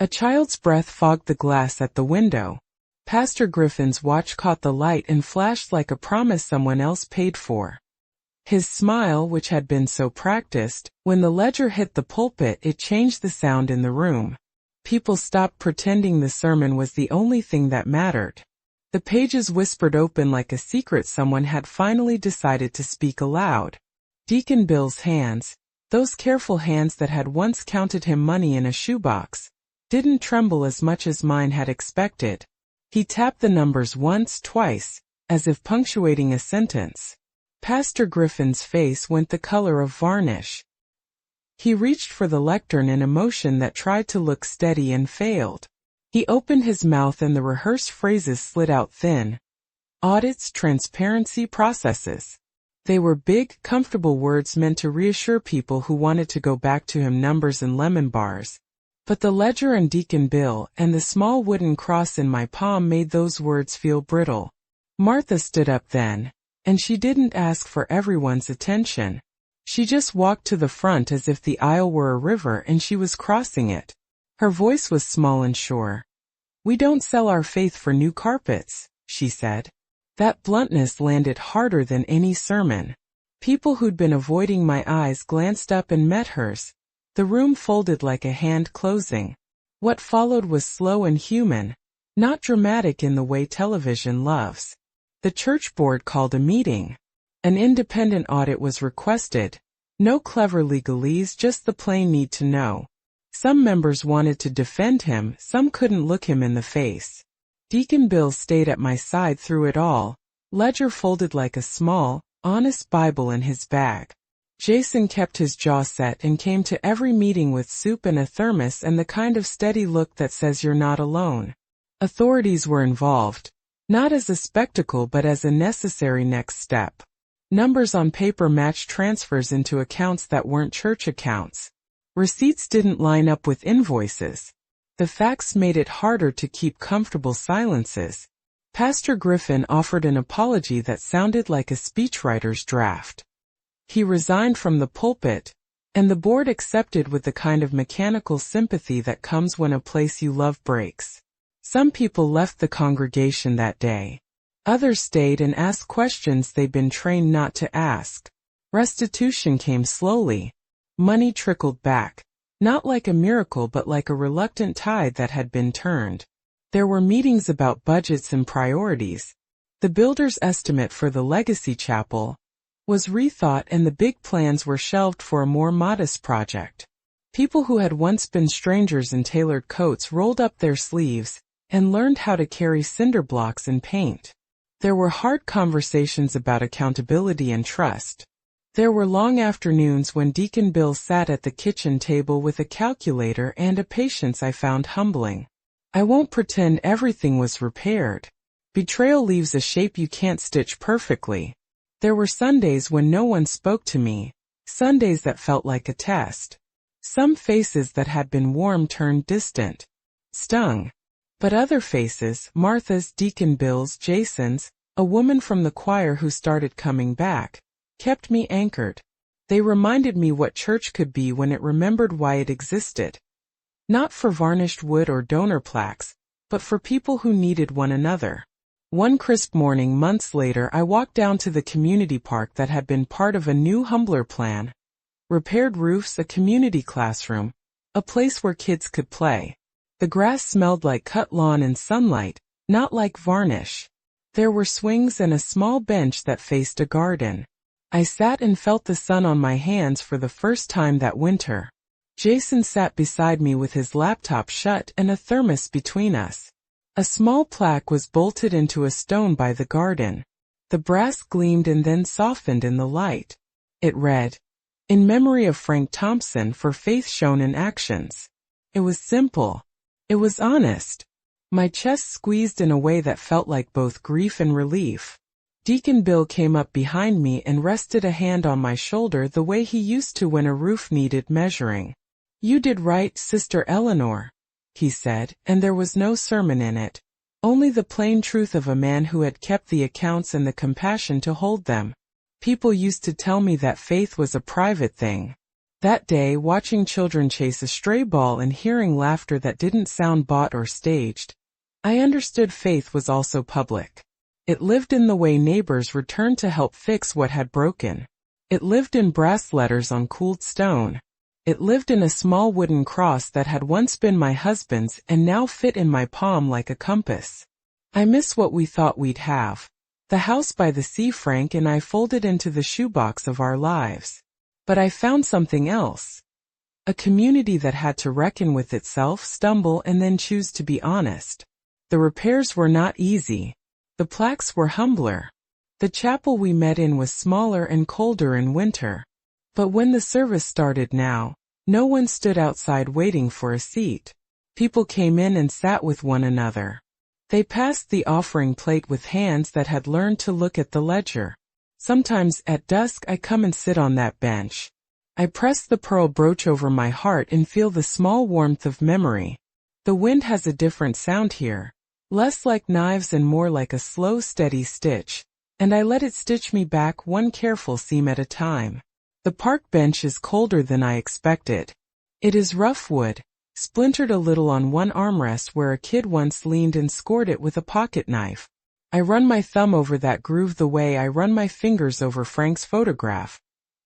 A child's breath fogged the glass at the window. Pastor Griffin's watch caught the light and flashed like a promise someone else paid for. His smile, which had been so practiced, when the ledger hit the pulpit, it changed the sound in the room. People stopped pretending the sermon was the only thing that mattered. The pages whispered open like a secret someone had finally decided to speak aloud. Deacon Bill's hands, those careful hands that had once counted him money in a shoebox, didn't tremble as much as mine had expected. He tapped the numbers once, twice, as if punctuating a sentence. Pastor Griffin's face went the color of varnish. He reached for the lectern in a motion that tried to look steady and failed. He opened his mouth and the rehearsed phrases slid out thin. Audits, transparency, processes. They were big, comfortable words meant to reassure people who wanted to go back to him, numbers and lemon bars. But the ledger and Deacon Bill and the small wooden cross in my palm made those words feel brittle. Martha stood up then, and she didn't ask for everyone's attention. She just walked to the front as if the aisle were a river and she was crossing it. Her voice was small and sure. "We don't sell our faith for new carpets," she said. That bluntness landed harder than any sermon. People who'd been avoiding my eyes glanced up and met hers. The room folded like a hand closing. What followed was slow and human, not dramatic in the way television loves. The church board called a meeting. An independent audit was requested. No clever legalese, just the plain need to know. Some members wanted to defend him, some couldn't look him in the face. Deacon Bill stayed at my side through it all, ledger folded like a small, honest Bible in his bag. Jason kept his jaw set and came to every meeting with soup and a thermos and the kind of steady look that says you're not alone. Authorities were involved, not as a spectacle but as a necessary next step. Numbers on paper matched transfers into accounts that weren't church accounts. Receipts didn't line up with invoices. The facts made it harder to keep comfortable silences. Pastor Griffin offered an apology that sounded like a speechwriter's draft. He resigned from the pulpit, and the board accepted with the kind of mechanical sympathy that comes when a place you love breaks. Some people left the congregation that day. Others stayed and asked questions they'd been trained not to ask. Restitution came slowly. Money trickled back, not like a miracle but like a reluctant tide that had been turned. There were meetings about budgets and priorities. The builder's estimate for the Legacy Chapel was rethought and the big plans were shelved for a more modest project. People who had once been strangers in tailored coats rolled up their sleeves and learned how to carry cinder blocks and paint. There were hard conversations about accountability and trust. There were long afternoons when Deacon Bill sat at the kitchen table with a calculator and a patience I found humbling. I won't pretend everything was repaired. Betrayal leaves a shape you can't stitch perfectly. There were Sundays when no one spoke to me, Sundays that felt like a test. Some faces that had been warm turned distant, stung. But other faces, Martha's, Deacon Bill's, Jason's, a woman from the choir who started coming back, kept me anchored. They reminded me what church could be when it remembered why it existed. Not for varnished wood or donor plaques, but for people who needed one another. One crisp morning months later I walked down to the community park that had been part of a new humbler plan. Repaired roofs, a community classroom, a place where kids could play. The grass smelled like cut lawn and sunlight, not like varnish. There were swings and a small bench that faced a garden. I sat and felt the sun on my hands for the first time that winter. Jason sat beside me with his laptop shut and a thermos between us. A small plaque was bolted into a stone by the garden. The brass gleamed and then softened in the light. It read, "In memory of Frank Thompson, for faith shown in actions." It was simple. It was honest. My chest squeezed in a way that felt like both grief and relief. Deacon Bill came up behind me and rested a hand on my shoulder the way he used to when a roof needed measuring. "You did right, Sister Eleanor," he said, and there was no sermon in it. Only the plain truth of a man who had kept the accounts and the compassion to hold them. People used to tell me that faith was a private thing. That day, watching children chase a stray ball and hearing laughter that didn't sound bought or staged, I understood faith was also public. It lived in the way neighbors returned to help fix what had broken. It lived in brass letters on cooled stone. It lived in a small wooden cross that had once been my husband's and now fit in my palm like a compass. I miss what we thought we'd have. The house by the sea Frank and I folded into the shoebox of our lives. But I found something else. A community that had to reckon with itself, stumble, and then choose to be honest. The repairs were not easy. The plaques were humbler. The chapel we met in was smaller and colder in winter. But when the service started now, no one stood outside waiting for a seat. People came in and sat with one another. They passed the offering plate with hands that had learned to look at the ledger. Sometimes at dusk I come and sit on that bench. I press the pearl brooch over my heart and feel the small warmth of memory. The wind has a different sound here, less like knives and more like a slow, steady stitch, and I let it stitch me back one careful seam at a time. The park bench is colder than I expected. It is rough wood, splintered a little on one armrest where a kid once leaned and scored it with a pocket knife. I run my thumb over that groove the way I run my fingers over Frank's photograph.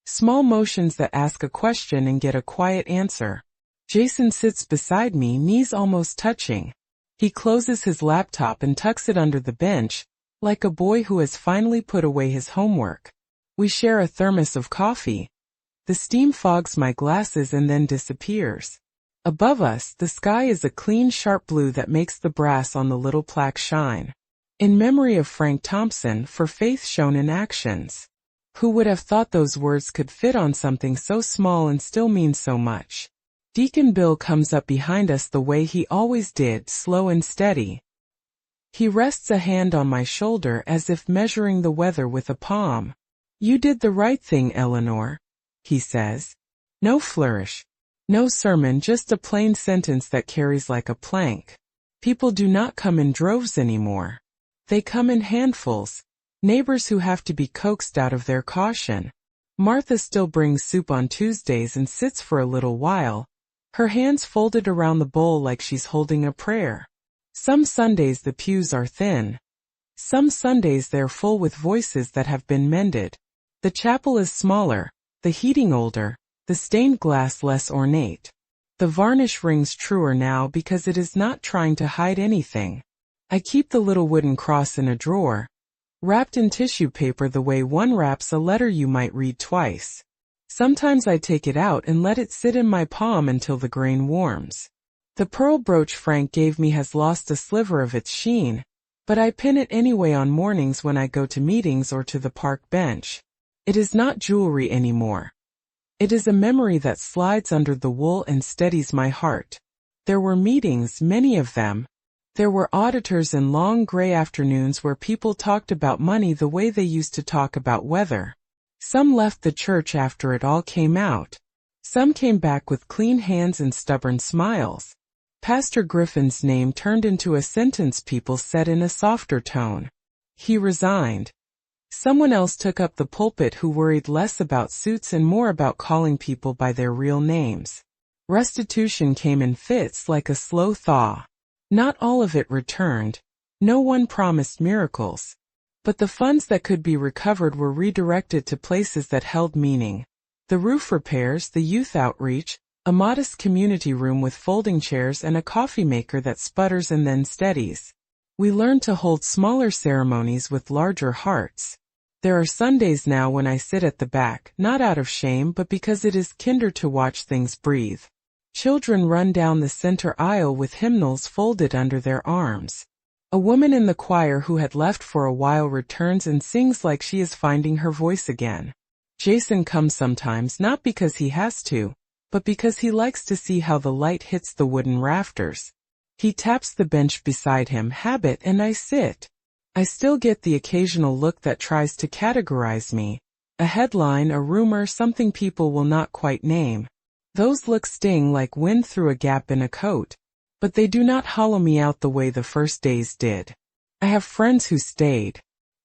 Small motions that ask a question and get a quiet answer. Jason sits beside me, knees almost touching. He closes his laptop and tucks it under the bench, like a boy who has finally put away his homework. We share a thermos of coffee. The steam fogs my glasses and then disappears. Above us, the sky is a clean, sharp blue that makes the brass on the little plaque shine. In memory of Frank Thompson, for faith shown in actions. Who would have thought those words could fit on something so small and still mean so much? Deacon Bill comes up behind us the way he always did, slow and steady. He rests a hand on my shoulder as if measuring the weather with a palm. "You did the right thing, Eleanor," he says. No flourish. No sermon, just a plain sentence that carries like a plank. People do not come in droves anymore. They come in handfuls. Neighbors who have to be coaxed out of their caution. Martha still brings soup on Tuesdays and sits for a little while, her hands folded around the bowl like she's holding a prayer. Some Sundays the pews are thin. Some Sundays they're full with voices that have been mended. The chapel is smaller, the heating older, the stained glass less ornate. The varnish rings truer now because it is not trying to hide anything. I keep the little wooden cross in a drawer, wrapped in tissue paper the way one wraps a letter you might read twice. Sometimes I take it out and let it sit in my palm until the grain warms. The pearl brooch Frank gave me has lost a sliver of its sheen, but I pin it anyway on mornings when I go to meetings or to the park bench. It is not jewelry anymore. It is a memory that slides under the wool and steadies my heart. There were meetings, many of them. There were auditors and long gray afternoons where people talked about money the way they used to talk about weather. Some left the church after it all came out. Some came back with clean hands and stubborn smiles. Pastor Griffin's name turned into a sentence people said in a softer tone. He resigned. Someone else took up the pulpit who worried less about suits and more about calling people by their real names. Restitution came in fits like a slow thaw. Not all of it returned. No one promised miracles. But the funds that could be recovered were redirected to places that held meaning. The roof repairs, the youth outreach, a modest community room with folding chairs and a coffee maker that sputters and then steadies. We learned to hold smaller ceremonies with larger hearts. There are Sundays now when I sit at the back, not out of shame but because it is kinder to watch things breathe. Children run down the center aisle with hymnals folded under their arms. A woman in the choir who had left for a while returns and sings like she is finding her voice again. Jason comes sometimes not because he has to, but because he likes to see how the light hits the wooden rafters. He taps the bench beside him, habit, and I sit. I still get the occasional look that tries to categorize me. A headline, a rumor, something people will not quite name. Those looks sting like wind through a gap in a coat. But they do not hollow me out the way the first days did. I have friends who stayed.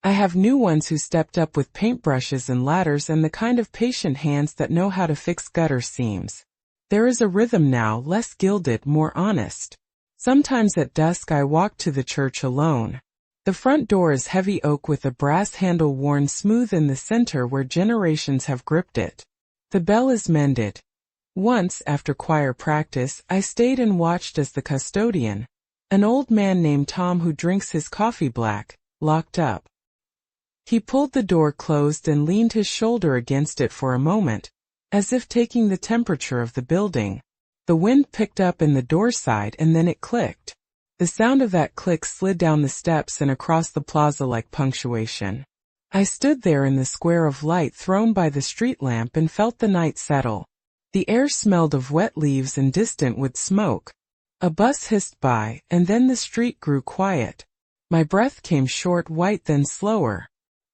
I have new ones who stepped up with paintbrushes and ladders and the kind of patient hands that know how to fix gutter seams. There is a rhythm now, less gilded, more honest. Sometimes at dusk I walk to the church alone. The front door is heavy oak with a brass handle worn smooth in the center where generations have gripped it. The bell is mended. Once, after choir practice, I stayed and watched as the custodian, an old man named Tom who drinks his coffee black, locked up. He pulled the door closed and leaned his shoulder against it for a moment, as if taking the temperature of the building. The wind picked up in the door side and then it clicked. The sound of that click slid down the steps and across the plaza like punctuation. I stood there in the square of light thrown by the street lamp and felt the night settle. The air smelled of wet leaves and distant wood smoke. A bus hissed by, and then the street grew quiet. My breath came short, white, then slower.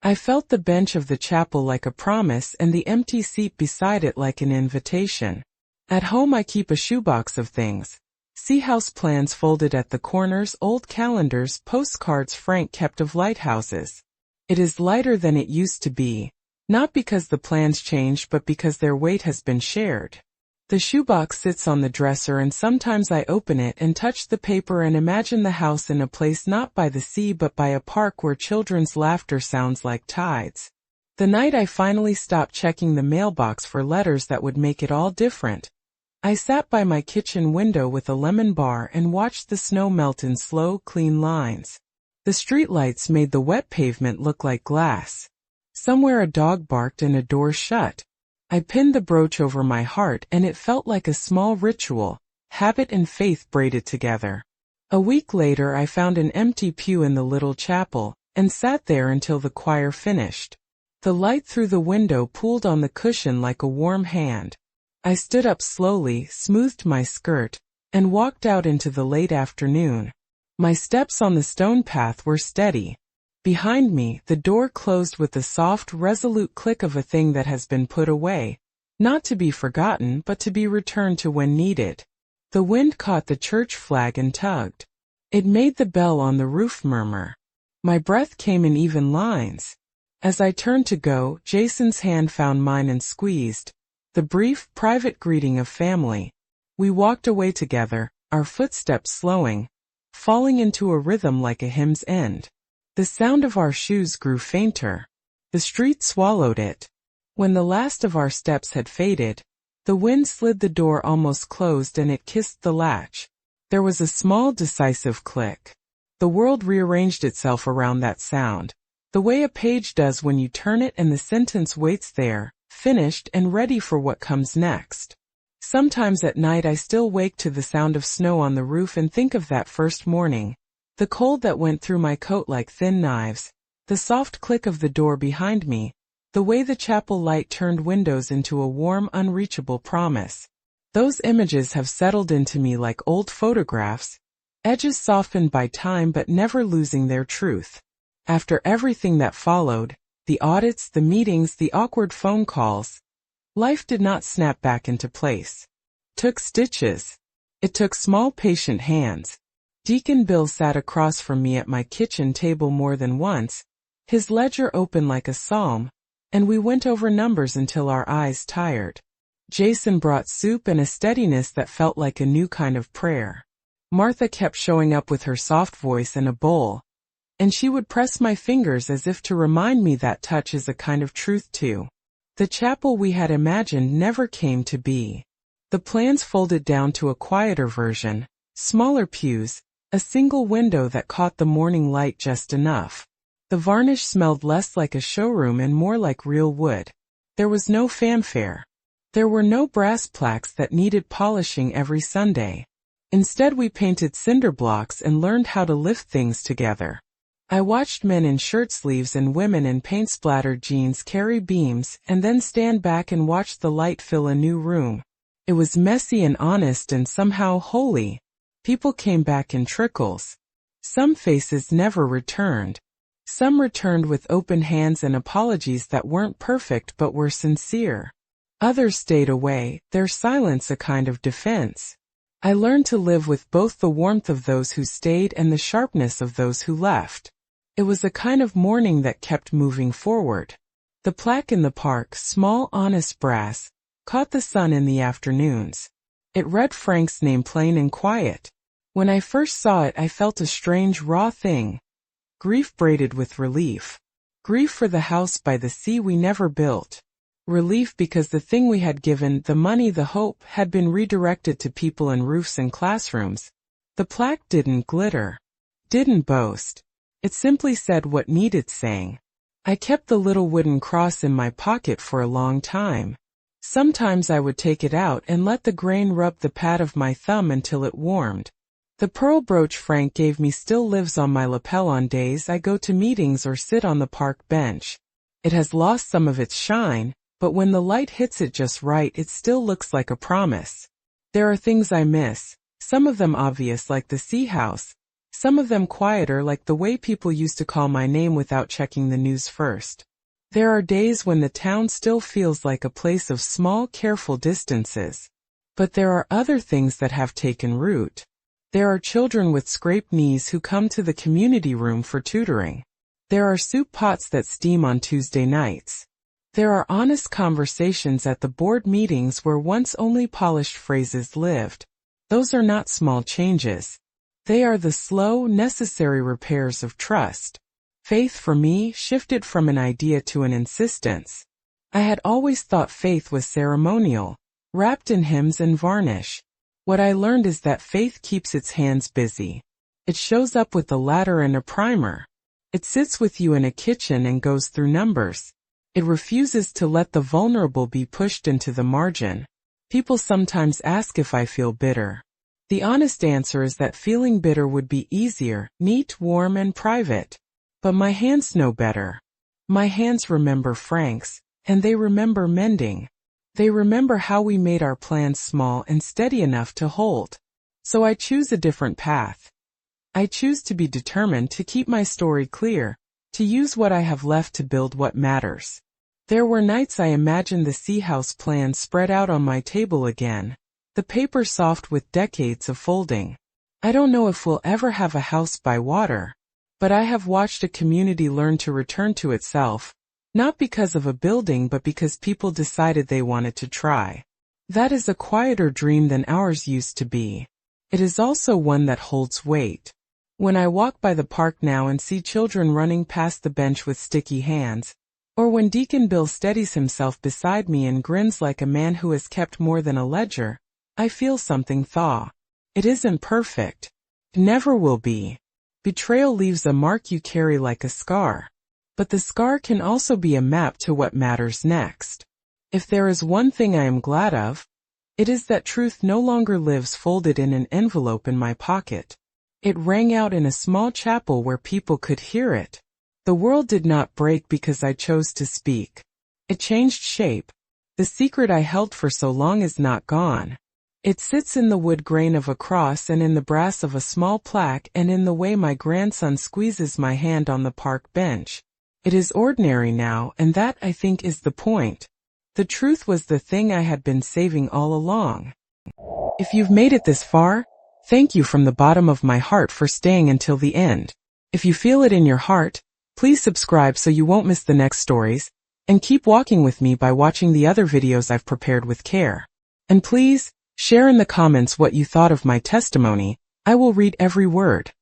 I felt the bench of the chapel like a promise and the empty seat beside it like an invitation. At home I keep a shoebox of things. See house plans folded at the corners, old calendars, postcards Frank kept of lighthouses. It is lighter than it used to be, not because the plans changed but because their weight has been shared. The shoebox sits on the dresser and sometimes I open it and touch the paper and imagine the house in a place not by the sea but by a park where children's laughter sounds like tides. The night I finally stopped checking the mailbox for letters that would make it all different, I sat by my kitchen window with a lemon bar and watched the snow melt in slow, clean lines. The streetlights made the wet pavement look like glass. Somewhere a dog barked and a door shut. I pinned the brooch over my heart and it felt like a small ritual, habit and faith braided together. A week later I found an empty pew in the little chapel, and sat there until the choir finished. The light through the window pooled on the cushion like a warm hand. I stood up slowly, smoothed my skirt, and walked out into the late afternoon. My steps on the stone path were steady. Behind me, the door closed with the soft, resolute click of a thing that has been put away, not to be forgotten but to be returned to when needed. The wind caught the church flag and tugged. It made the bell on the roof murmur. My breath came in even lines. As I turned to go, Jason's hand found mine and squeezed. The brief, private greeting of family. We walked away together, our footsteps slowing, falling into a rhythm like a hymn's end. The sound of our shoes grew fainter. The street swallowed it. When the last of our steps had faded, the wind slid the door almost closed and it kissed the latch. There was a small decisive click. The world rearranged itself around that sound, the way a page does when you turn it and the sentence waits there, finished and ready for what comes next. Sometimes at night I still wake to the sound of snow on the roof and think of that first morning. The cold that went through my coat like thin knives, the soft click of the door behind me, the way the chapel light turned windows into a warm, unreachable promise. Those images have settled into me like old photographs, edges softened by time but never losing their truth. After everything that followed, the audits, the meetings, the awkward phone calls, life did not snap back into place. It took stitches. It took small patient hands. Deacon Bill sat across from me at my kitchen table more than once, his ledger open like a psalm, and we went over numbers until our eyes tired. Jason brought soup and a steadiness that felt like a new kind of prayer. Martha kept showing up with her soft voice and a bowl, and she would press my fingers as if to remind me that touch is a kind of truth too. The chapel we had imagined never came to be. The plans folded down to a quieter version, smaller pews, a single window that caught the morning light just enough. The varnish smelled less like a showroom and more like real wood. There was no fanfare. There were no brass plaques that needed polishing every Sunday. Instead we painted cinder blocks and learned how to lift things together. I watched men in shirt sleeves and women in paint-splattered jeans carry beams and then stand back and watch the light fill a new room. It was messy and honest and somehow holy. People came back in trickles. Some faces never returned. Some returned with open hands and apologies that weren't perfect but were sincere. Others stayed away, their silence a kind of defense. I learned to live with both the warmth of those who stayed and the sharpness of those who left. It was a kind of mourning that kept moving forward. The plaque in the park, small honest brass, caught the sun in the afternoons. It read Frank's name plain and quiet. When I first saw it, I felt a strange raw thing. Grief braided with relief. Grief for the house by the sea we never built. Relief because the thing we had given, the money, the hope, had been redirected to people and roofs and classrooms. The plaque didn't glitter. Didn't boast. It simply said what needed saying. I kept the little wooden cross in my pocket for a long time. Sometimes I would take it out and let the grain rub the pad of my thumb until it warmed. The pearl brooch Frank gave me still lives on my lapel on days I go to meetings or sit on the park bench. It has lost some of its shine, but when the light hits it just right, it still looks like a promise. There are things I miss, some of them obvious like the Sea House, some of them quieter like the way people used to call my name without checking the news first. There are days when the town still feels like a place of small, careful distances. But there are other things that have taken root. There are children with scraped knees who come to the community room for tutoring. There are soup pots that steam on Tuesday nights. There are honest conversations at the board meetings where once only polished phrases lived. Those are not small changes. They are the slow, necessary repairs of trust. Faith for me shifted from an idea to an insistence. I had always thought faith was ceremonial, wrapped in hymns and varnish. What I learned is that faith keeps its hands busy. It shows up with a ladder and a primer. It sits with you in a kitchen and goes through numbers. It refuses to let the vulnerable be pushed into the margin. People sometimes ask if I feel bitter. The honest answer is that feeling bitter would be easier, neat, warm, and private. But my hands know better. My hands remember Frank's, and they remember mending. They remember how we made our plans small and steady enough to hold. So I choose a different path. I choose to be determined to keep my story clear, to use what I have left to build what matters. There were nights I imagined the Sea House plan spread out on my table again. The paper soft with decades of folding. I don't know if we'll ever have a house by water, but I have watched a community learn to return to itself, not because of a building but because people decided they wanted to try. That is a quieter dream than ours used to be. It is also one that holds weight. When I walk by the park now and see children running past the bench with sticky hands, or when Deacon Bill steadies himself beside me and grins like a man who has kept more than a ledger, I feel something thaw. It isn't perfect. It never will be. Betrayal leaves a mark you carry like a scar. But the scar can also be a map to what matters next. If there is one thing I am glad of, it is that truth no longer lives folded in an envelope in my pocket. It rang out in a small chapel where people could hear it. The world did not break because I chose to speak. It changed shape. The secret I held for so long is not gone. It sits in the wood grain of a cross and in the brass of a small plaque and in the way my grandson squeezes my hand on the park bench. It is ordinary now, and that, I think, is the point. The truth was the thing I had been saving all along. If you've made it this far, thank you from the bottom of my heart for staying until the end. If you feel it in your heart, please subscribe so you won't miss the next stories, and keep walking with me by watching the other videos I've prepared with care. And please, share in the comments what you thought of my testimony. I will read every word.